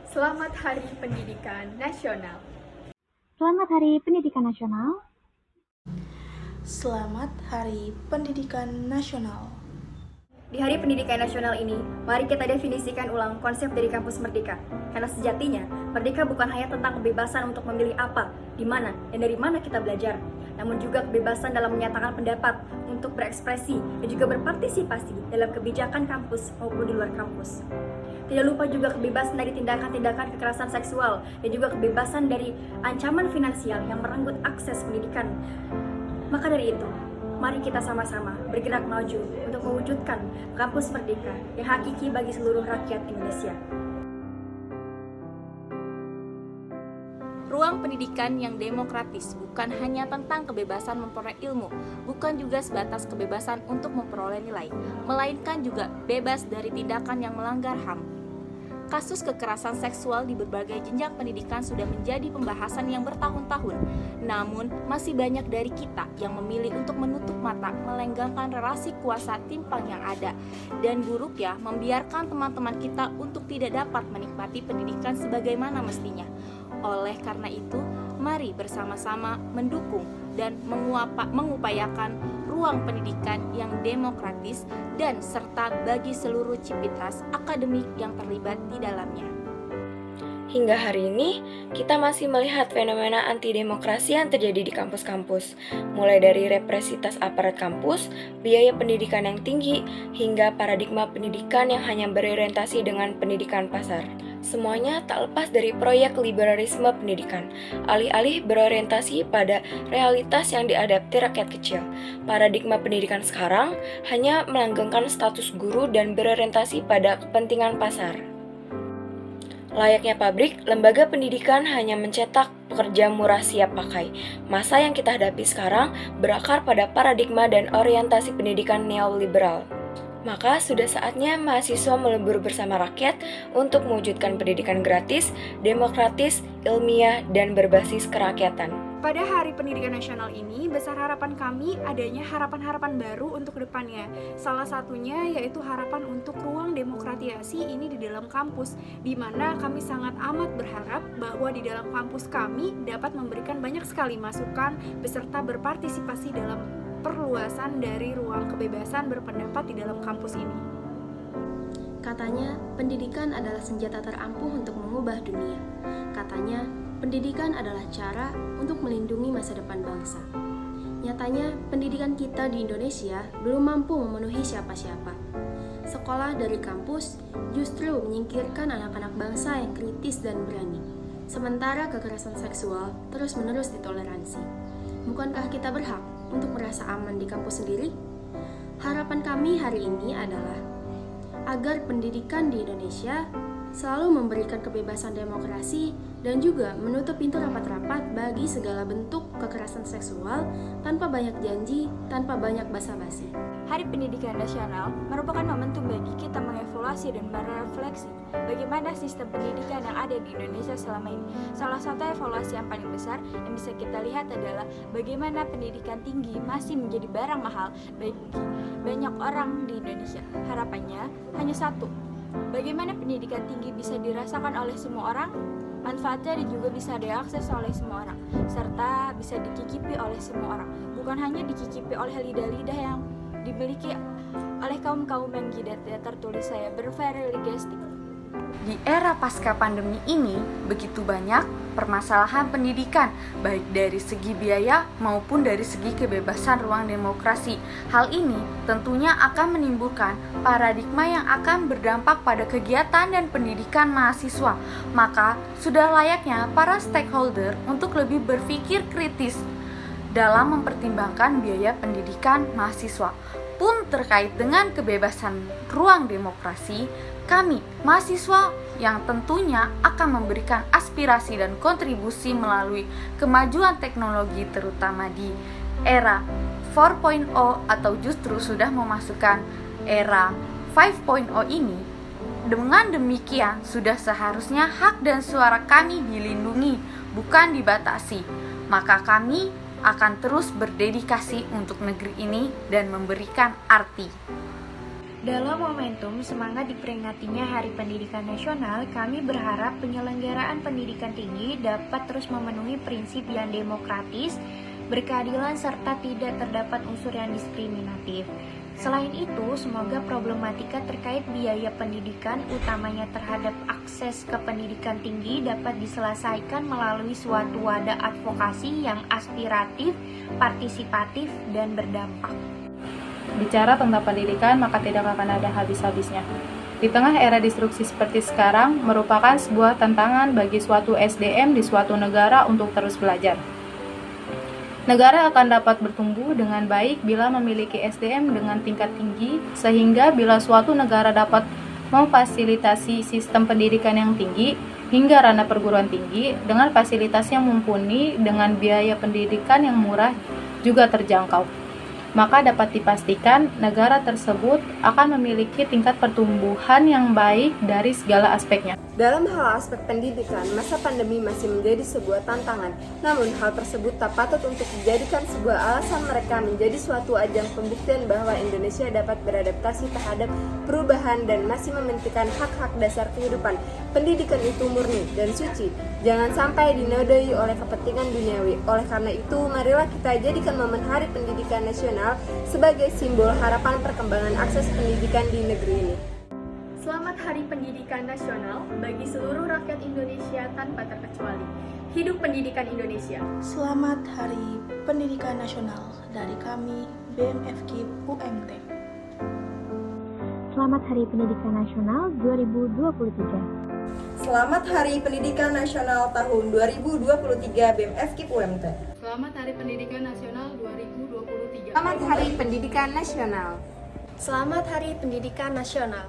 Selamat Hari Pendidikan Nasional. Selamat Hari Pendidikan Nasional. Selamat Hari Pendidikan Nasional. Di Hari Pendidikan Nasional ini, mari kita definisikan ulang konsep dari kampus Merdeka. Karena sejatinya, Merdeka bukan hanya tentang kebebasan untuk memilih apa, di mana, dan dari mana kita belajar, namun juga kebebasan dalam menyatakan pendapat, untuk berekspresi, dan juga berpartisipasi dalam kebijakan kampus maupun di luar kampus. Tidak lupa juga kebebasan dari tindakan-tindakan kekerasan seksual, dan juga kebebasan dari ancaman finansial yang merenggut akses pendidikan. Maka dari itu, mari kita sama-sama bergerak maju untuk mewujudkan kampus Merdeka yang hakiki bagi seluruh rakyat Indonesia. Ruang pendidikan yang demokratis bukan hanya tentang kebebasan memperoleh ilmu, bukan juga sebatas kebebasan untuk memperoleh nilai, melainkan juga bebas dari tindakan yang melanggar HAM. Kasus kekerasan seksual di berbagai jenjang pendidikan sudah menjadi pembahasan yang bertahun-tahun. Namun, masih banyak dari kita yang memilih untuk menutup mata, melenggangkan relasi kuasa timpang yang ada. Dan buruk ya, membiarkan teman-teman kita untuk tidak dapat menikmati pendidikan sebagaimana mestinya. Oleh karena itu, mari bersama-sama mendukung dan mengupayakan ruang pendidikan yang demokratis dan serta bagi seluruh civitas akademik yang terlibat di dalamnya. Hingga hari ini, kita masih melihat fenomena anti-demokrasi yang terjadi di kampus-kampus, mulai dari represitas aparat kampus, biaya pendidikan yang tinggi, hingga paradigma pendidikan yang hanya berorientasi dengan pendidikan pasar. Semuanya tak lepas dari proyek liberalisme pendidikan, alih-alih berorientasi pada realitas yang diadapti rakyat kecil. Paradigma pendidikan sekarang hanya melanggengkan status guru dan berorientasi pada kepentingan pasar. Layaknya pabrik, lembaga pendidikan hanya mencetak pekerja murah siap pakai. Masa yang kita hadapi sekarang berakar pada paradigma dan orientasi pendidikan neoliberal. Maka sudah saatnya mahasiswa melebur bersama rakyat untuk mewujudkan pendidikan gratis, demokratis, ilmiah, dan berbasis kerakyatan. Pada Hari Pendidikan Nasional ini, besar harapan kami adanya harapan-harapan baru untuk kedepannya. Salah satunya yaitu harapan untuk ruang demokratisasi ini di dalam kampus, di mana kami sangat amat berharap bahwa di dalam kampus kami dapat memberikan banyak sekali masukan beserta berpartisipasi dalam perluasan dari ruang kebebasan berpendapat di dalam kampus ini. Katanya, pendidikan adalah senjata terampuh untuk mengubah dunia. Katanya, pendidikan adalah cara untuk melindungi masa depan bangsa. Nyatanya, pendidikan kita di Indonesia belum mampu memenuhi siapa-siapa. Sekolah dari kampus justru menyingkirkan anak-anak bangsa yang kritis dan berani. Sementara kekerasan seksual terus-menerus ditoleransi. Bukankah kita berhak untuk merasa aman di kampus sendiri? Harapan kami hari ini adalah agar pendidikan di Indonesia selalu memberikan kebebasan demokrasi dan juga menutup pintu rapat-rapat bagi segala bentuk kekerasan seksual tanpa banyak janji, tanpa banyak basa-basi. Hari Pendidikan Nasional merupakan momentum bagi kita mengevaluasi dan berefleksi bagaimana sistem pendidikan yang ada di Indonesia selama ini. Salah satu evaluasi yang paling besar yang bisa kita lihat adalah bagaimana pendidikan tinggi masih menjadi barang mahal bagi banyak orang di Indonesia. Harapannya hanya satu, bagaimana pendidikan tinggi bisa dirasakan oleh semua orang, manfaatnya juga bisa diakses oleh semua orang, serta bisa dicicipi oleh semua orang, bukan hanya dicicipi oleh lidah-lidah yang dimiliki oleh kaum-kaum yang tidak tertulis saya berverilistik. Di era pasca pandemi ini, begitu banyak permasalahan pendidikan, baik dari segi biaya maupun dari segi kebebasan ruang demokrasi. Hal ini tentunya akan menimbulkan paradigma yang akan berdampak pada kegiatan dan pendidikan mahasiswa. Maka, sudah layaknya para stakeholder untuk lebih berpikir kritis dalam mempertimbangkan biaya pendidikan mahasiswa. Pun terkait dengan kebebasan ruang demokrasi, kami, mahasiswa yang tentunya akan memberikan aspirasi dan kontribusi melalui kemajuan teknologi terutama di era 4.0 atau justru sudah memasukkan era 5.0 ini. Dengan demikian, sudah seharusnya hak dan suara kami dilindungi, bukan dibatasi. Maka kami akan terus berdedikasi untuk negeri ini dan memberikan arti. Dalam momentum semangat diperingatinya Hari Pendidikan Nasional, kami berharap penyelenggaraan pendidikan tinggi dapat terus memenuhi prinsip yang demokratis, berkeadilan, serta tidak terdapat unsur yang diskriminatif. Selain itu, semoga problematika terkait biaya pendidikan, utamanya terhadap akses ke pendidikan tinggi, dapat diselesaikan melalui suatu wadah advokasi yang aspiratif, partisipatif, dan berdampak. Bicara tentang pendidikan, maka tidak akan ada habis-habisnya. Di tengah era disrupsi seperti sekarang, merupakan sebuah tantangan bagi suatu SDM di suatu negara untuk terus belajar. Negara akan dapat bertumbuh dengan baik bila memiliki SDM dengan tingkat tinggi, sehingga bila suatu negara dapat memfasilitasi sistem pendidikan yang tinggi hingga ranah perguruan tinggi dengan fasilitas yang mumpuni dengan biaya pendidikan yang murah juga terjangkau, maka dapat dipastikan negara tersebut akan memiliki tingkat pertumbuhan yang baik dari segala aspeknya. Dalam hal aspek pendidikan, masa pandemi masih menjadi sebuah tantangan. Namun, hal tersebut tak patut untuk dijadikan sebuah alasan mereka menjadi suatu ajang pembuktian bahwa Indonesia dapat beradaptasi terhadap perubahan dan masih mementingkan hak-hak dasar kehidupan. Pendidikan itu murni dan suci, jangan sampai dinodai oleh kepentingan duniawi. Oleh karena itu, marilah kita jadikan momen Hari Pendidikan Nasional sebagai simbol harapan perkembangan akses pendidikan di negeri ini. Selamat Hari Pendidikan Nasional bagi seluruh rakyat Indonesia tanpa terkecuali. Hidup pendidikan Indonesia. Selamat Hari Pendidikan Nasional dari kami BMFK UMT. Selamat Hari Pendidikan Nasional 2023. Selamat Hari Pendidikan Nasional tahun 2023 BMFK UMT. Selamat Hari Pendidikan Nasional 2023. Selamat Hari Pendidikan Nasional. Selamat Hari Pendidikan Nasional.